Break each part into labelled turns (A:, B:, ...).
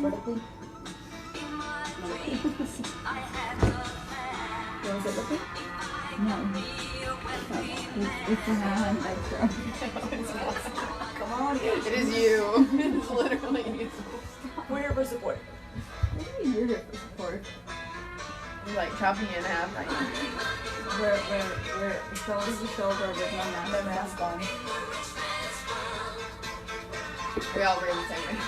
A: vertically? Was it looking?
B: No. It's an island extra.
A: Come on,
C: It is you. It's literally you.
A: we're here for support.
B: What do you mean you're here for support?
C: You're like chopping you in half. Right?
B: We're shoulder to shoulder with no mask.
A: No mask on.
C: We all breathe the same way.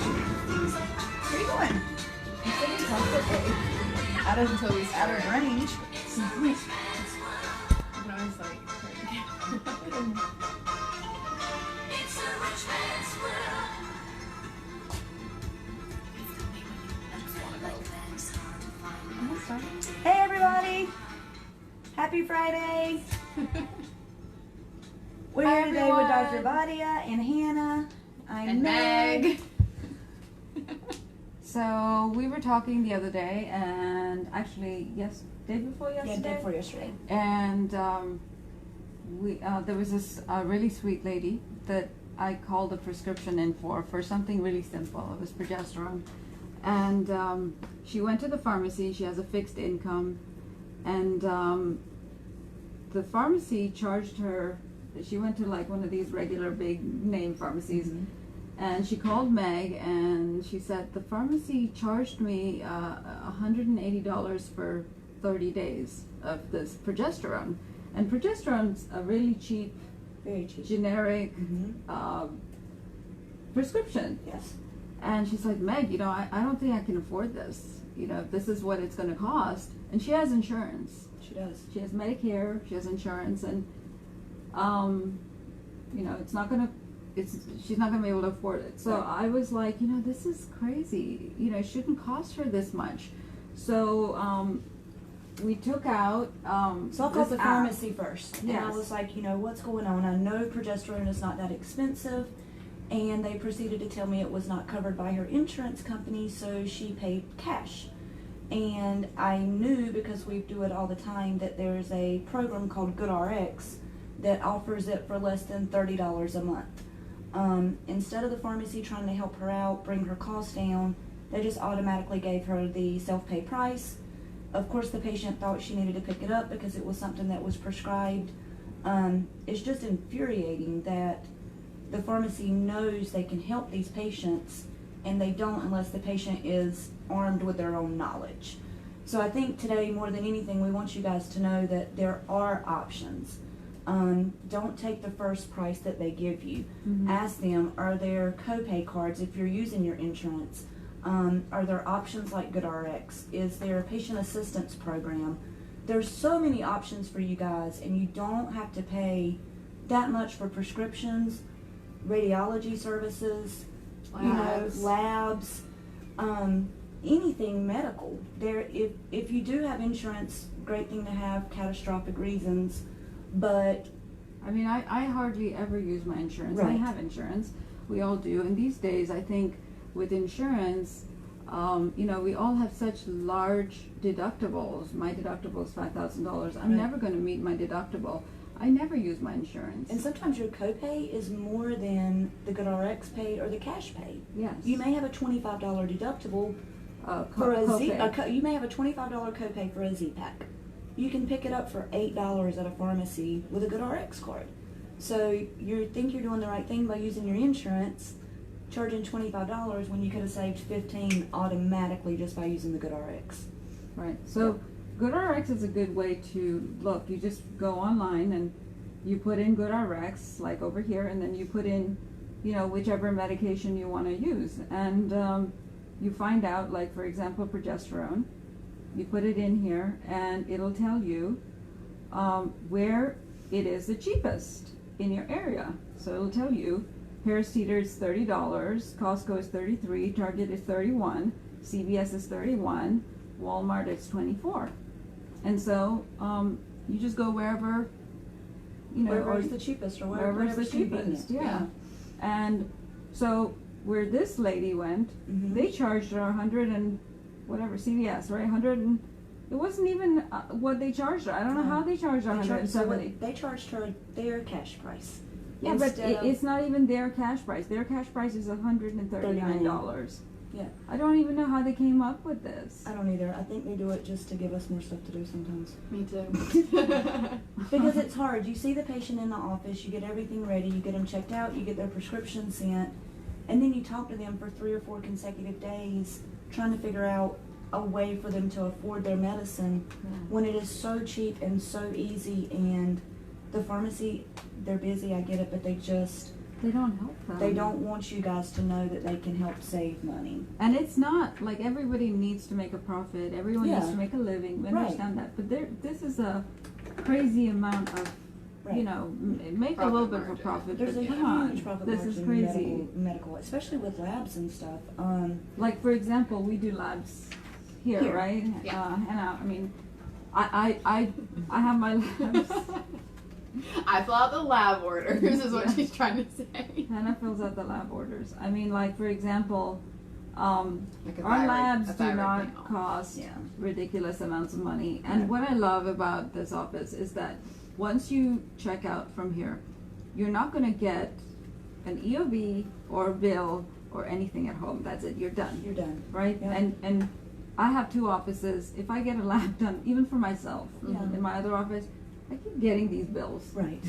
A: Where are you going? You said you talked okay.
C: Out of until we
A: Out
C: start.
A: of range.
C: And I was like,
A: Hey everybody! Happy Friday! We're
C: Hi,
A: here today with Dr.
C: everyone.
A: Badia and Hannah. I'm
C: and Meg.
B: So we were talking the other day, and actually, day before
A: Yeah,
B: yesterday.
A: day before yesterday.
B: And there was this really sweet lady that I called a prescription in for something really simple. It was progesterone. And she went to the pharmacy. She has a fixed income. And the pharmacy charged her, she went to like one of these regular big name pharmacies.
A: Mm-hmm.
B: And she called Meg and she said, the pharmacy charged me $180 for 30 days of this progesterone. And progesterone's a really cheap,
A: Very cheap.
B: generic
A: Mm-hmm.
B: prescription.
A: Yes.
B: And she's like, Meg, I don't think I can afford this. This is what it's going to cost. And she has insurance.
A: She does.
B: She has Medicare, she has insurance, and she's not gonna be able to afford it. So
A: Right.
B: I was like, this is crazy. It shouldn't cost her this much. So we took out
A: So I called
B: this
A: the
B: app.
A: pharmacy first. And I
B: Yes.
A: was like, what's going on? I know progesterone is not that expensive. And they proceeded to tell me it was not covered by her insurance company, so she paid cash. And I knew, because we do it all the time, that there's a program called GoodRx that offers it for less than $30 a month. Instead of the pharmacy trying to help her out, bring her costs down, they just automatically gave her the self-pay price. Of course, the patient thought she needed to pick it up because it was something that was prescribed. It's just infuriating that the pharmacy knows they can help these patients, and they don't unless the patient is armed with their own knowledge. So I think today, more than anything, we want you guys to know that there are options. Don't take the first price that they give you.
B: Mhm.
A: Ask them, are there copay cards if you're using your insurance? Are there options like GoodRx? Is there a patient assistance program? There's so many options for you guys, and you don't have to pay that much for prescriptions, radiology services, labs, anything medical. If you do have insurance, great thing to have, catastrophic reasons, but
B: I mean, I hardly ever use my insurance. I
A: Right.
B: have insurance. We all do. And these days, I think with insurance, we all have such large deductibles. My deductible is $5,000. I'm
A: Right.
B: never going to meet my deductible. I never use my insurance.
A: and sometimes your copay is more than the GoodRx paid or the cash paid.
B: Yes.
A: You may have a $25 deductible for a
B: copay.
A: you may have a $25 copay for a Z-Pack. You can pick it up for $8 at a pharmacy with a GoodRx card. So you think you're doing the right thing by using your insurance, charging $25 when you could have saved $15 automatically just by using the GoodRx.
B: Right. So GoodRx is a good way to look. You just go online and you put in GoodRx, like over here, and then you put in, whichever medication you want to use. And you find out, like, for example, progesterone. You put it in here, and it'll tell you where it is the cheapest in your area. So it'll tell you Harris Teeter is $30, Costco is $33, Target is $31, CVS is $31, Walmart is $24. And so you just go wherever,
A: Wherever's the cheapest or
B: wherever's the
A: wherever's
B: cheapest.
A: convenient.
B: Yeah. And so where this lady went,
A: Mhm.
B: they charged her 100 and whatever, CVS, right? 100 and It wasn't even what they charged her. I don't know how they charged her
A: They charged, so
B: 170.
A: what- they charged her their cash price.
B: Yeah, but
A: Instead of-
B: it's not even their cash price. Their cash price is $139.
A: Yeah.
B: I don't even know how they came up with this.
A: I don't either. I think they do it just to give us more stuff to do sometimes.
C: Me too.
A: Because it's hard. You see the patient in the office, you get everything ready, you get them checked out, you get their prescription sent, and then you talk to them for 3 or 4 consecutive days trying to figure out a way for them to afford their medicine when it is so cheap and so easy. And the pharmacy, they're busy, I get it, but they
B: don't help them.
A: they don't want you guys to know that they can help save money.
B: And it's not like everybody needs to make a profit. Everyone needs
A: Yeah.
B: to make a living. We
A: Right.
B: understand that. But this is a crazy amount of,
A: Right.
B: make a
C: Profit
B: little bit of a
C: margin.
B: profit.
A: There's
B: but
A: a
B: come on,
A: huge profit
B: this
A: margin
B: is
A: in
B: crazy.
A: medical, especially with labs and stuff.
B: Like for example, we do labs here. Right?
C: Yeah.
B: And I mean, I have my labs.
C: I fill out the lab orders, is what
B: Yeah.
C: she's trying to say.
B: Hannah fills out the lab orders. I mean, like for example,
C: Like a
B: our
C: thyroid-
B: labs
C: a
B: do
C: thyroid
B: not
C: panel.
B: cost
A: Yeah.
B: ridiculous amounts of money. And
A: Right.
B: what I love about this office is that once you check out from here, you're not going to get an EOB or a bill or anything at home. That's it. You're done.
A: You're done.
B: Right?
A: Yeah.
B: And I have 2 offices. If I get a lab done, even for myself,
A: Yeah.
B: in my other office, I keep getting these bills.
A: Right.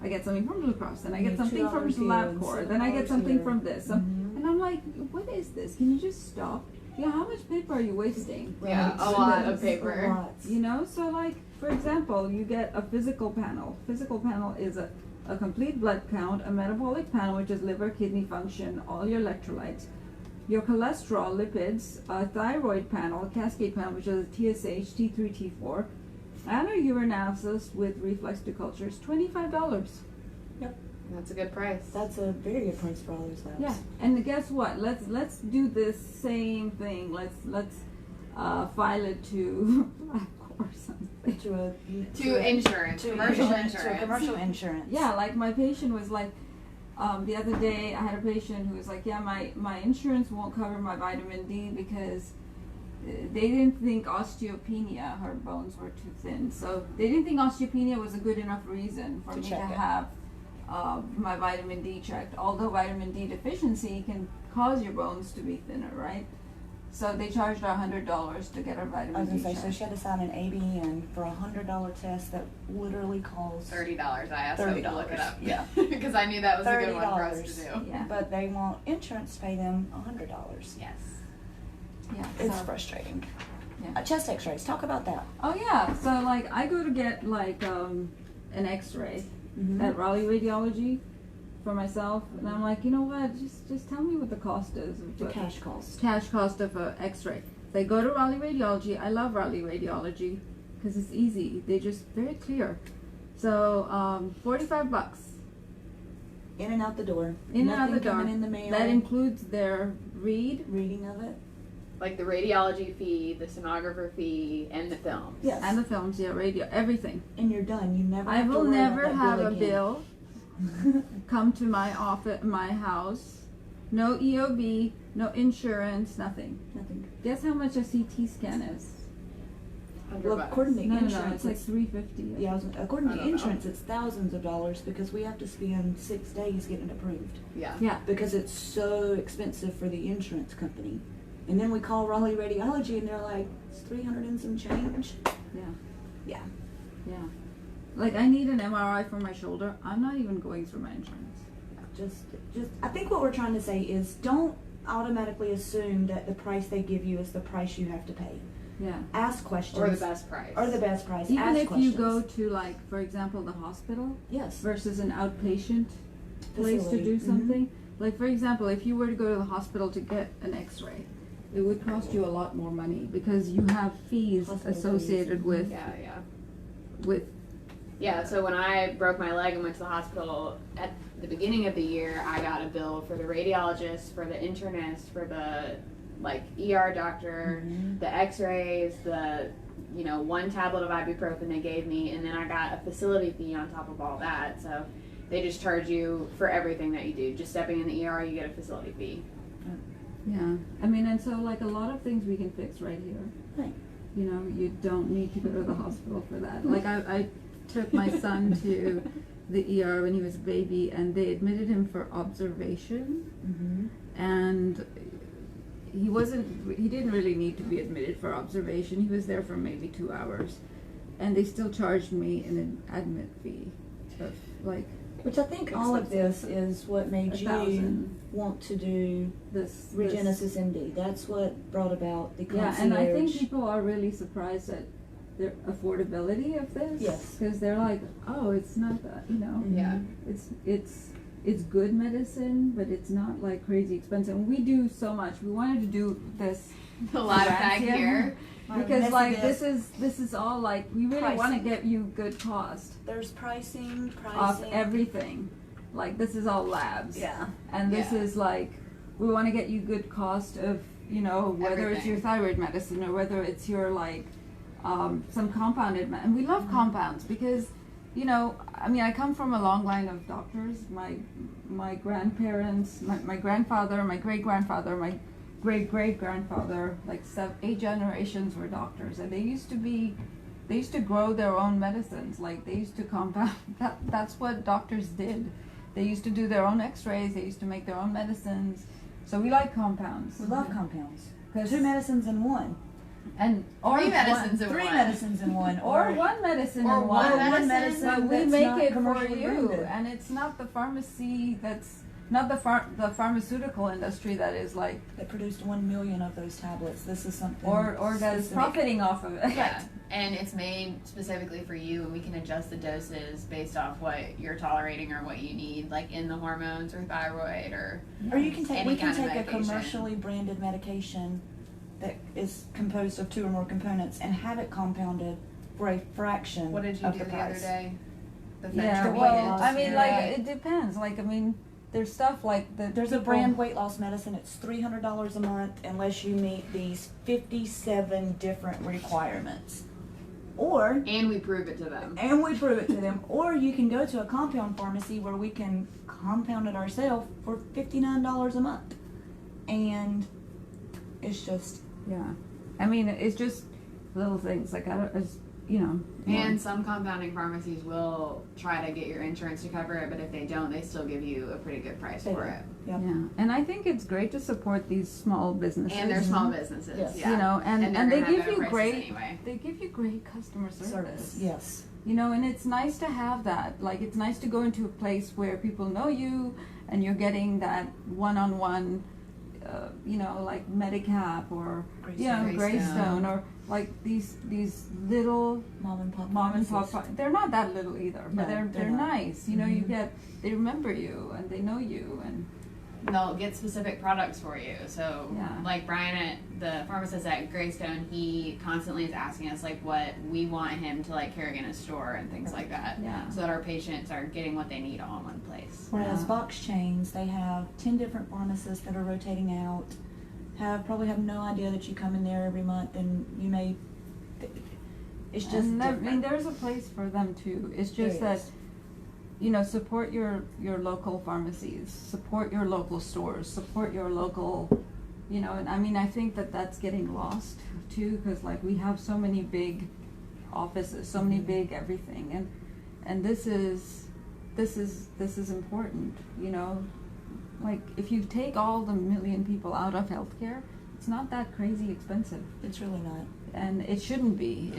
B: I get something from Blue Cross, then I get
A: Yeah,
B: something from
A: $2 here and
B: LabCorp, then I get
A: $7
B: something
A: here.
B: from this.
A: Mhm.
B: And I'm like, what is this? Can you just stop? Yeah, how much paper are you wasting?
C: Yeah,
A: Right.
C: a lot of
A: It's
C: paper.
A: lots.
B: So like, for example, you get a physical panel. Physical panel is a complete blood count, a metabolic panel, which is liver, kidney function, all your electrolytes, your cholesterol, lipids, a thyroid panel, a cascade panel, which is a TSH, T3, T4, and a urinalysis with reflex to culture is $25.
C: That's a good price.
A: That's a very good price for all those labs.
B: Yeah, and guess what? Let's do this same thing. Let's file it to LabCorp or something.
C: To insurance, commercial insurance.
A: To a commercial insurance.
B: Yeah, like my patient was like, the other day I had a patient who was like, yeah, my insurance won't cover my vitamin D because they didn't think osteopenia, her bones were too thin. So they didn't think osteopenia was a good enough reason for
A: To
B: me to
A: check it.
B: have my vitamin D checked. Although vitamin D deficiency can cause your bones to be thinner, right? So they charged her $100 to get her
A: I was
B: vitamin
A: gonna
B: D
A: say, so
B: checked.
A: she had to sign an ABN for a $100 test that literally costs
C: $30. I asked them to look it
A: $30.
C: up.
A: Yeah.
C: Because I knew that was a good one for us
A: $30.
C: to do.
B: Yeah.
A: But they want insurance to pay them $100.
C: Yes.
B: Yeah.
A: It's
B: so-
A: frustrating.
B: Yeah.
A: Chest X-rays. Talk about that.
B: Oh yeah, so like I go to get like an X-ray
A: Mm-hmm.
B: at Raleigh Radiology for myself, and I'm like, you know what? Just tell me what the cost is. Of
A: The
B: what-
A: cash cost.
B: cash cost of a X-ray. They go to Raleigh Radiology. I love Raleigh Radiology because it's easy. They're just very clear. So $45
A: In and out the door.
B: in and out the
A: Nothing
B: door.
A: coming in the mail.
B: That includes their read
A: reading of it.
C: Like the radiology fee, the sonographer fee, and the films.
A: Yes.
B: and the films, yeah, radio, everything.
A: And you're done. You never.
B: I
A: have to
B: will
A: worry
B: never
A: about that
B: have a
A: again.
B: bill come to my office, my house. No EOB, no insurance, nothing.
A: Nothing.
B: Guess how much a CT scan is?
A: Well,
C: $100.
A: according to
B: No,
A: insurance,
B: it's like $350.
A: yeah, according
C: I
A: to
C: don't know.
A: insurance, it's thousands of dollars because we have to spend 6 days getting it approved
C: Yeah.
B: Yeah.
A: because it's so expensive for the insurance company. And then we call Raleigh Radiology and they're like, it's 300 and some change.
B: Yeah.
A: Yeah.
B: Yeah. Like I need an MRI for my shoulder. I'm not even going through my insurance.
A: Just, I think what we're trying to say is don't automatically assume that the price they give you is the price you have to pay.
B: Yeah.
A: Ask questions.
C: Or the best price.
A: Or the best price.
B: Even
A: Ask
B: if
A: questions.
B: you go to like, for example, the hospital
A: Yes.
B: versus an outpatient place to
A: Facility.
B: do
A: Mhm.
B: something. Like for example, if you were to go to the hospital to get an X-ray, it would cost you a lot more money because you have fees
A: Hospital
B: associated
A: fees.
B: with
C: Yeah.
B: with
C: Yeah, so when I broke my leg and went to the hospital at the beginning of the year, I got a bill for the radiologist, for the internist, for the ER doctor,
A: Mhm.
C: the x-rays, the one tablet of ibuprofen they gave me, and then I got a facility fee on top of all that. So they just charge you for everything that you do. Just stepping in the ER, you get a facility fee.
B: yeah. I mean, and so like a lot of things we can fix right here.
A: Right.
B: you know, you don't need to go to the hospital for that. Like I took my son to the ER when he was a baby, and they admitted him for observation, and he didn't really need to be admitted for observation. He was there for maybe 2 hours, and they still charged me an admit fee of like,
A: which I think all of this is what made you
B: $1,000.
A: want to do
B: this
A: Regenesis MD. That's what brought about the concierge.
B: Yeah, and I think people are really surprised at the affordability of this.
A: Yes.
B: Because they're like, oh, it's not that, you know.
C: Yeah.
B: It's good medicine, but it's not like crazy expensive. And we do so much. We wanted to do this
C: A lot of back
B: grant
C: here.
B: because like this is all like we really want to
A: Pricing.
B: get you good cost
A: There's pricing.
B: of everything. Like this is all labs.
A: Yeah.
B: And this
C: Yeah.
B: is like, we want to get you good cost of, you know, whether it's your thyroid medicine or whether it's your like some compounded and we love compounds because, you know, I mean, I come from a long line of doctors. My grandparents, my grandfather, my great grandfather, my great great grandfather, like 8 generations were doctors, and they used to grow their own medicines. Like they used to compound. That's what doctors did. They used to do their own X-rays. They used to make their own medicines. So we like compounds.
A: We love compounds.
B: 'Cause-
A: 2 medicines in one.
B: And
C: Three medicines in
A: 3
C: one.
A: medicines in one.
B: or one medicine
C: Or
B: in
C: one
B: one.
C: medicine.
B: But we
A: that's
B: make
A: not
B: it for
A: commercially
B: you,
A: branded.
B: and it's not the pharmacy that's not the pharmaceutical industry that is like
A: That produced 1 million of those tablets. This is something.
B: or that is
A: specific.
B: profiting off of it.
C: Yeah, and it's made specifically for you, and we can adjust the doses based off what you're tolerating or what you need, like in the hormones or thyroid or.
A: Or you can take.
C: Any
A: We can
C: kind of
A: take a
C: medication.
A: commercially branded medication that is composed of 2 or more components and have it compounded for a fraction
C: What did you
A: of
C: do
A: the
C: the
A: price.
C: other day? The
B: Yeah,
C: fentanyl
A: well,
C: units?
B: I mean,
A: Yeah.
B: like, it depends. Like, I mean, there's stuff like the
A: There's a
B: people-
A: brand weight loss medicine. It's $300 a month unless you meet these 57 different requirements. Or
C: And we prove it to them.
A: and we prove it to them. Or you can go to a compound pharmacy where we can compound it ourselves for $59 a month, and it's just
B: Yeah, I mean, it's just little things like I don't, it's, you know.
C: And some compounding pharmacies will try to get your insurance to cover it, but if they don't, they still give you a pretty good price
A: They
C: for
A: do.
C: it.
A: Yep.
B: Yeah, and I think it's great to support these small businesses.
C: And they're small businesses,
A: Yes.
C: yeah.
B: You know, and
C: they're
B: they
C: gonna have
B: give
C: better
B: you
C: prices
B: great,
C: anyway.
B: they give you great customer service.
A: Yes.
B: You know, and it's nice to have that. Like, it's nice to go into a place where people know you, and you're getting that one-on-one. You know, like Medicap or
A: Greystone.
B: Greystone or like these little
A: Mom and pop.
B: mom and pop.
A: pharmacies.
B: They're not that little either, but
A: No,
B: they're
A: they're not.
B: nice. You know, you
A: Mhm.
B: they remember you and they know you and
C: They'll get specific products for you. So,
B: Yeah.
C: like Brian, at the pharmacist at Greystone, he constantly is asking us like what we want him to like carry in a store and things like that,
B: yeah.
C: so that our patients are getting what they need all in one place.
A: Whereas
B: Yeah.
A: box chains, they have 10 different pharmacists that are rotating out. Probably have no idea that you come in there every month, and you may. It's just
B: And I
A: different.
B: mean, there's a place for them too. It's just
A: There
B: that,
A: is.
B: you know, support your local pharmacies, support your local stores, support your local, you know, and I mean, I think that that's getting lost too, because like we have so many big offices, so many big everything, and this is important, you know, like if you take all the million people out of healthcare, it's not that crazy expensive,
A: It's really not.
B: and it shouldn't be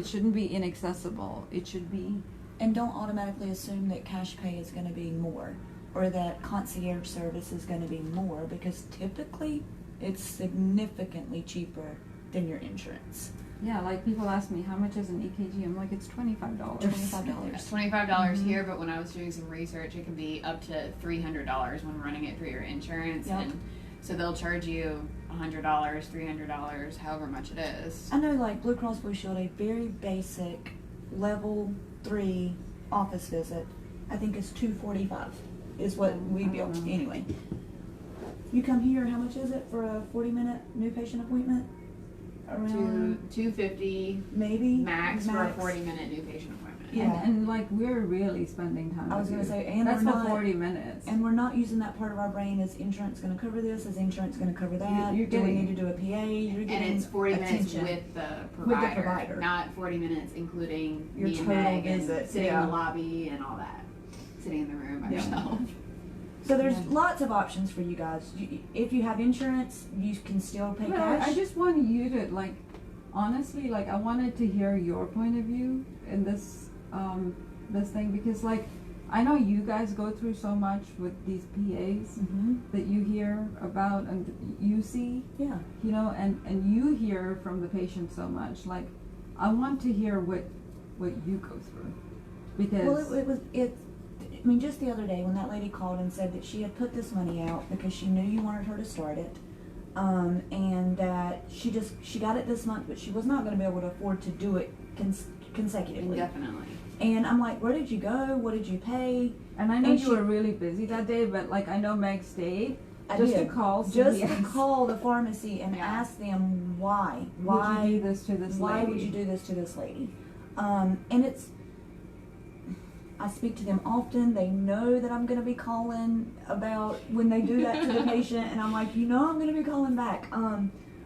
B: inaccessible. It should be.
A: And don't automatically assume that cash pay is going to be more, or that concierge service is going to be more, because typically it's significantly cheaper than your insurance.
B: Yeah, like people ask me how much is an EKG. I'm like, it's $25.
A: $25.
C: It's $25
A: Mhm.
C: here, but when I was doing some research, it can be up to $300 when running it through your insurance,
A: Yep.
C: and so they'll charge you $100, $300, however much it is.
A: I know, like Blue Cross Blue Shield, a very basic level 3 office visit, I think is $245 is what we
B: I
A: bill.
B: don't know.
A: Anyway, you come here. How much is it for a 40-minute new patient appointment? Around
C: $250
A: maybe
C: max for a 40-minute new patient appointment.
A: Yeah.
B: And like we're really spending time.
A: I was
B: with
A: gonna
B: you.
A: say, and
B: that's
A: we're
B: for
A: not,
B: 40 minutes.
A: and we're not using that part of our brain. Is insurance going to cover this? Is insurance going to cover that?
B: You're
A: do we
B: getting-
A: need to do a PA? You're
C: And
A: getting
C: it's 40 minutes
A: attention.
C: with the provider, not 40 minutes including
A: Your
C: me and
A: total
C: Meg and
A: visit,
C: sitting in
A: yeah.
C: the lobby and all that, sitting in the room by
B: Yeah.
C: yourself.
A: So there's
B: Yeah.
A: lots of options for you guys. If you have insurance, you can still pay
B: But
A: cash.
B: I just want you to like, honestly, like I wanted to hear your point of view in this this thing, because like I know you guys go through so much with these PAs
A: Mm-hmm.
B: that you hear about and you see,
A: Yeah.
B: you know, and you hear from the patient so much. Like I want to hear what you go through, because
A: Well, I mean, just the other day when that lady called and said that she had put this money out because she knew you wanted her to start it, and that she got it this month, but she was not going to be able to afford to do it consecutively.
C: Indefinitely.
A: And I'm like, where did you go? What did you pay?
B: and I know
A: and
B: you
A: she-
B: were really busy that day, but like I know Meg stayed
A: I
B: just
A: did.
B: to call
A: Just to
B: CVS.
A: call the pharmacy and
C: Yeah.
A: ask them why.
B: Would you do this to this
A: Why
B: lady?
A: would you do this to this lady? And I speak to them often. They know that I'm going to be calling about when they do that to the patient, and I'm like, I'm going to be calling back.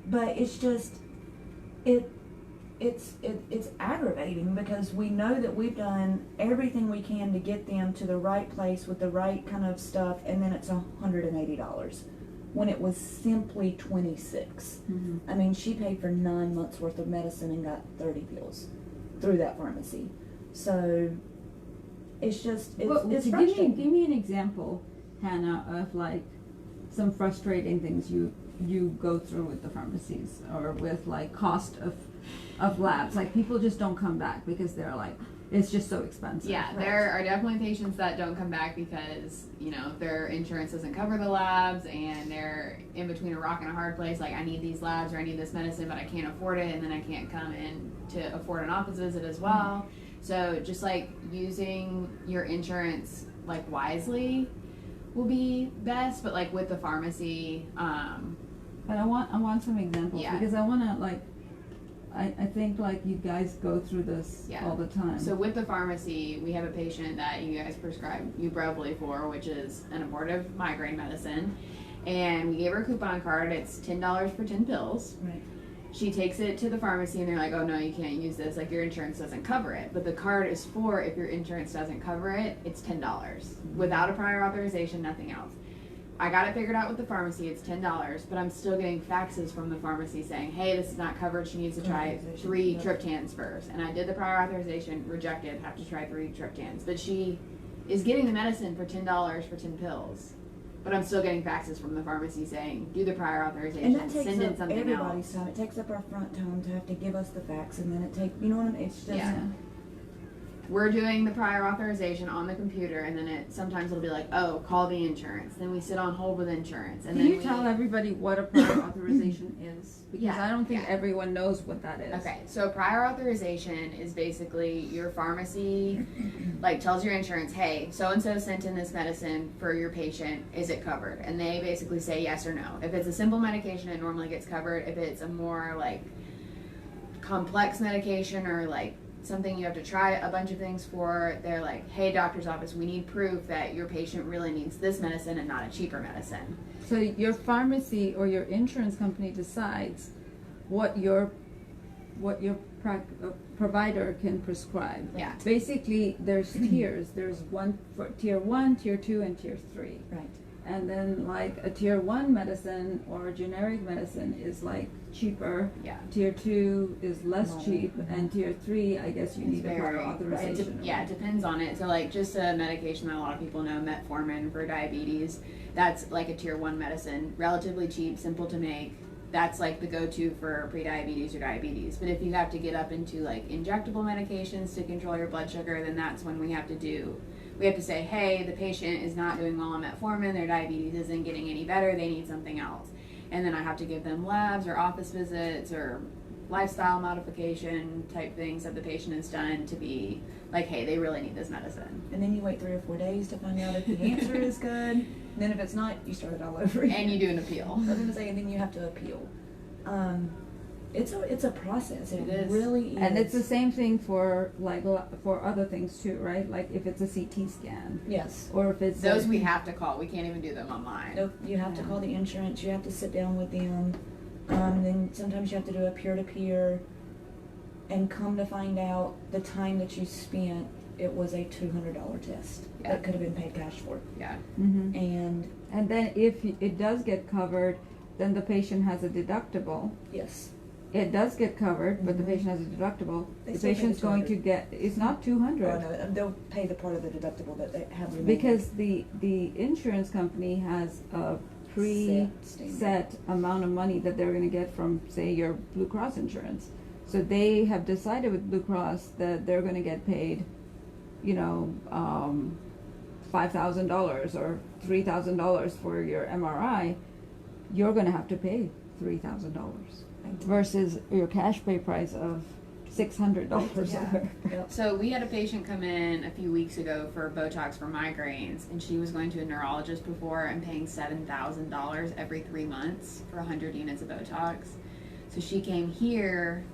A: But it's just, it's aggravating because we know that we've done everything we can to get them to the right place with the right kind of stuff, and then it's $180 when it was simply $26.
B: Mhm.
A: I mean, she paid for 9 months worth of medicine and got 30 pills through that pharmacy. So it's just, it's
B: so
A: frustrating.
B: give me an example, Hannah, of like some frustrating things you go through with the pharmacies, or with like cost of labs. Like people just don't come back because they're like, it's just so expensive.
C: Yeah, there are definitely patients that don't come back because, their insurance doesn't cover the labs and they're in between a rock and a hard place. Like, I need these labs or I need this medicine, but I can't afford it, and then I can't come in to afford an office visit as well. So just like using your insurance like wisely will be best, but like with the pharmacy,
B: But I want some examples,
C: Yeah.
B: because I want to like, I think like you guys go through this
C: Yeah.
B: all the time.
C: so with the pharmacy, we have a patient that you guys prescribed Ubrelvy for, which is an abortive migraine medicine. And we gave her a coupon card. It's $10 for 10 pills.
A: Right.
C: She takes it to the pharmacy and they're like, oh no, you can't use this. Like, your insurance doesn't cover it. But the card is for, if your insurance doesn't cover it, it's $10. Without a prior authorization, nothing else. I got it figured out with the pharmacy, it's $10, but I'm still getting faxes from the pharmacy saying, hey, this is not covered, she needs to try
A: Authorization,
C: 3
A: yeah.
C: triptans first. And I did the prior authorization, rejected, have to try 3 triptans. But she is getting the medicine for $10 for 10 pills. But I'm still getting faxes from the pharmacy saying, do the prior authorization,
A: And that takes
C: send in
A: up
C: something
A: everybody's
C: else.
A: time. It takes up our front time to have to give us the facts, and then it takes, you know what I mean? It's just,
C: Yeah. We're doing the prior authorization on the computer, and then sometimes it'll be like, oh, call the insurance. Then we sit on hold with insurance, and
B: Can
C: then
B: you tell everybody what a prior authorization is? Because
C: Yeah,
B: I don't think
C: yeah.
B: everyone knows what that is.
C: Okay, so prior authorization is basically your pharmacy like tells your insurance, hey, so and so sent in this medicine for your patient, is it covered? And they basically say yes or no. If it's a simple medication, it normally gets covered. If it's a more like complex medication or like something you have to try a bunch of things for, they're like, hey, doctor's office, we need proof that your patient really needs this medicine and not a cheaper medicine.
B: So your pharmacy or your insurance company decides what your provider can prescribe.
C: Yeah.
B: Basically, there's tiers. There's one for tier 1, tier 2, and tier 3.
A: right.
B: And then like a tier 1 medicine or a generic medicine is like cheaper.
C: Yeah.
B: Tier 2 is less
A: Right.
B: cheap, and tier 3, I guess you need a prior
C: It
B: authorization.
C: yeah, it depends on it. So like just a medication that a lot of people know, metformin for diabetes, that's like a tier 1 medicine, relatively cheap, simple to make. That's like the go-to for pre-diabetes or diabetes. But if you have to get up into like injectable medications to control your blood sugar, then that's when we have to say, hey, the patient is not doing well on metformin, their diabetes isn't getting any better, they need something else. And then I have to give them labs or office visits or lifestyle modification type things that the patient has done to be like, hey, they really need this medicine.
A: And then you wait 3 or 4 days to find out if the answer is good. And then if it's not, you start it all over again.
C: And you do an appeal.
A: I was going to say, and then you have to appeal. It's a process. It
C: is.
A: really is.
B: And it's the same thing for like for other things too, right? Like if it's a CT scan,
A: Yes.
B: or if it's
C: Those we have to call. We can't even do them online.
A: Nope, you have to call the insurance, you have to sit down with them, then sometimes you have to do a peer-to-peer, and come to find out, the time that you spent, it was a $200 test
C: Yeah.
A: that could have been paid cash for.
C: Yeah.
B: hmm
A: And
B: then if it does get covered, then the patient has a deductible.
A: yes,
B: It does get covered, but the
A: Mhm.
B: patient has a deductible.
A: They
B: The
A: still pay the
B: patient's going to
A: 200.
B: get, it's not 200.
A: oh no, they'll pay the part of the deductible that they have remaining.
B: Because the insurance company has a
A: Set
B: amount of money that they're gonna get from, say, your Blue Cross insurance. So they have decided with Blue Cross that they're gonna get paid, you know, $5,000 or $3,000 for your MRI. You're gonna have to pay $3,000 versus your cash pay price of $600.
C: Yeah.
A: Yep.
C: So we had a patient come in a few weeks ago for Botox for migraines, and she was going to a neurologist before and paying $7,000 every 3 months for 100 units of Botox. So she came here,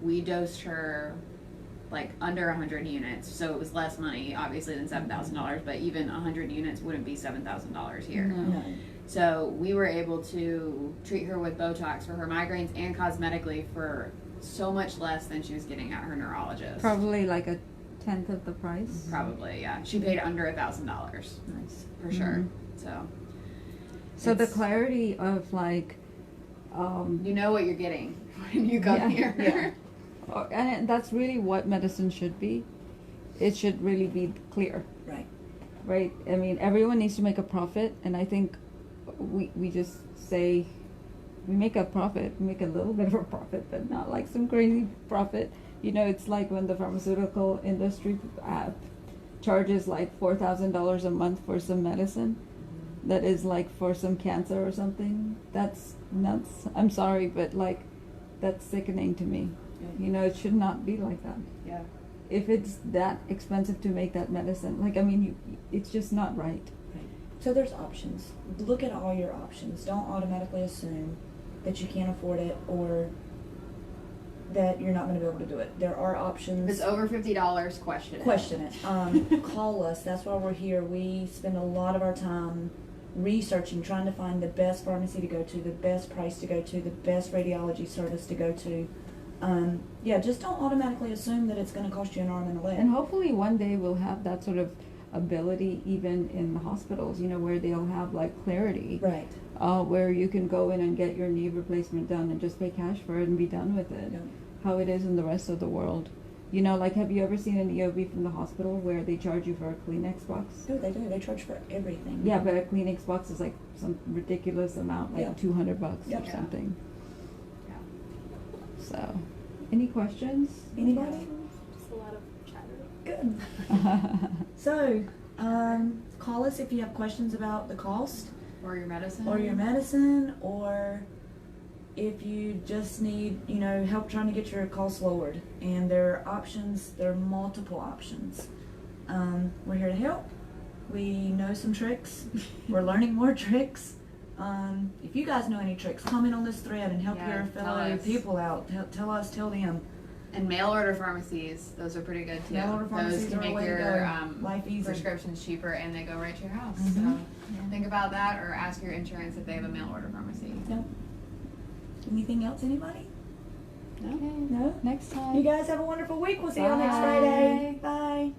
C: we dosed her like under 100 units, so it was less money obviously than $7,000, but even 100 units wouldn't be $7,000 here.
A: No.
C: So we were able to treat her with Botox for her migraines and cosmetically for so much less than she was getting at her neurologist.
B: Probably like a tenth of the price.
C: Probably, yeah. She paid under $1,000
A: Nice.
C: for sure.
B: So the
C: it's-
B: clarity of like,
C: you know what you're getting when you come
B: Yeah.
C: here.
B: and that's really what medicine should be. It should really be clear,
A: Right.
B: right? I mean, everyone needs to make a profit, and I think we just say we make a profit, we make a little bit of a profit, but not like some crazy profit. You know, it's like when the pharmaceutical industry charges like $4,000 a month for some medicine that is like for some cancer or something. That's nuts. I'm sorry, but like that's sickening to me. You know, it should not be like that.
C: Yeah.
B: If it's that expensive to make that medicine, like, I mean, it's just not right.
A: So there's options. Look at all your options. Don't automatically assume that you can't afford it or that you're not going to be able to do it. There are options.
C: If it's over $50, question it.
A: it. Call us. That's why we're here. We spend a lot of our time researching, trying to find the best pharmacy to go to, the best price to go to, the best radiology service to go to. Just don't automatically assume that it's going to cost you an arm and a leg.
B: And hopefully one day we'll have that sort of ability even in the hospitals, you know, where they'll have like clarity.
A: Right.
B: Where you can go in and get your knee replacement done and just pay cash for it and be done with it.
A: Yeah.
B: How it is in the rest of the world. You know, like, have you ever seen an EOB from the hospital where they charge you for a Kleenex box?
A: Oh, they do. They charge for everything.
B: Yeah, but a Kleenex box is like some ridiculous amount, like
A: Yeah.
B: $200
A: Yep.
B: or something.
C: Yeah.
B: So, any questions?
A: Anybody?
D: Just a lot of chatter.
A: Good. So, call us if you have questions about the cost
C: Or your medicine.
A: or your medicine, or if you just need, help trying to get your costs lowered. And there are options, there are multiple options. We're here to help. We know some tricks. We're learning more tricks. If you guys know any tricks, comment on this thread and help
C: Yeah,
A: your
C: tell
A: fellow
C: us.
A: people out. Tell us, tell them.
C: And mail order pharmacies, those are pretty good too.
A: Mail order pharmacies
C: those can
A: are a
C: make
A: way to
C: your
A: go. Life easy.
C: prescriptions cheaper, and they go right to your house.
A: Mhm.
C: So think about that, or ask your insurance if they have a mail order pharmacy.
A: Yep. Anything else, anybody?
B: Okay.
A: No?
B: Next time.
A: You guys have a wonderful week. We'll see y'all next
B: Bye.
A: Friday. Bye.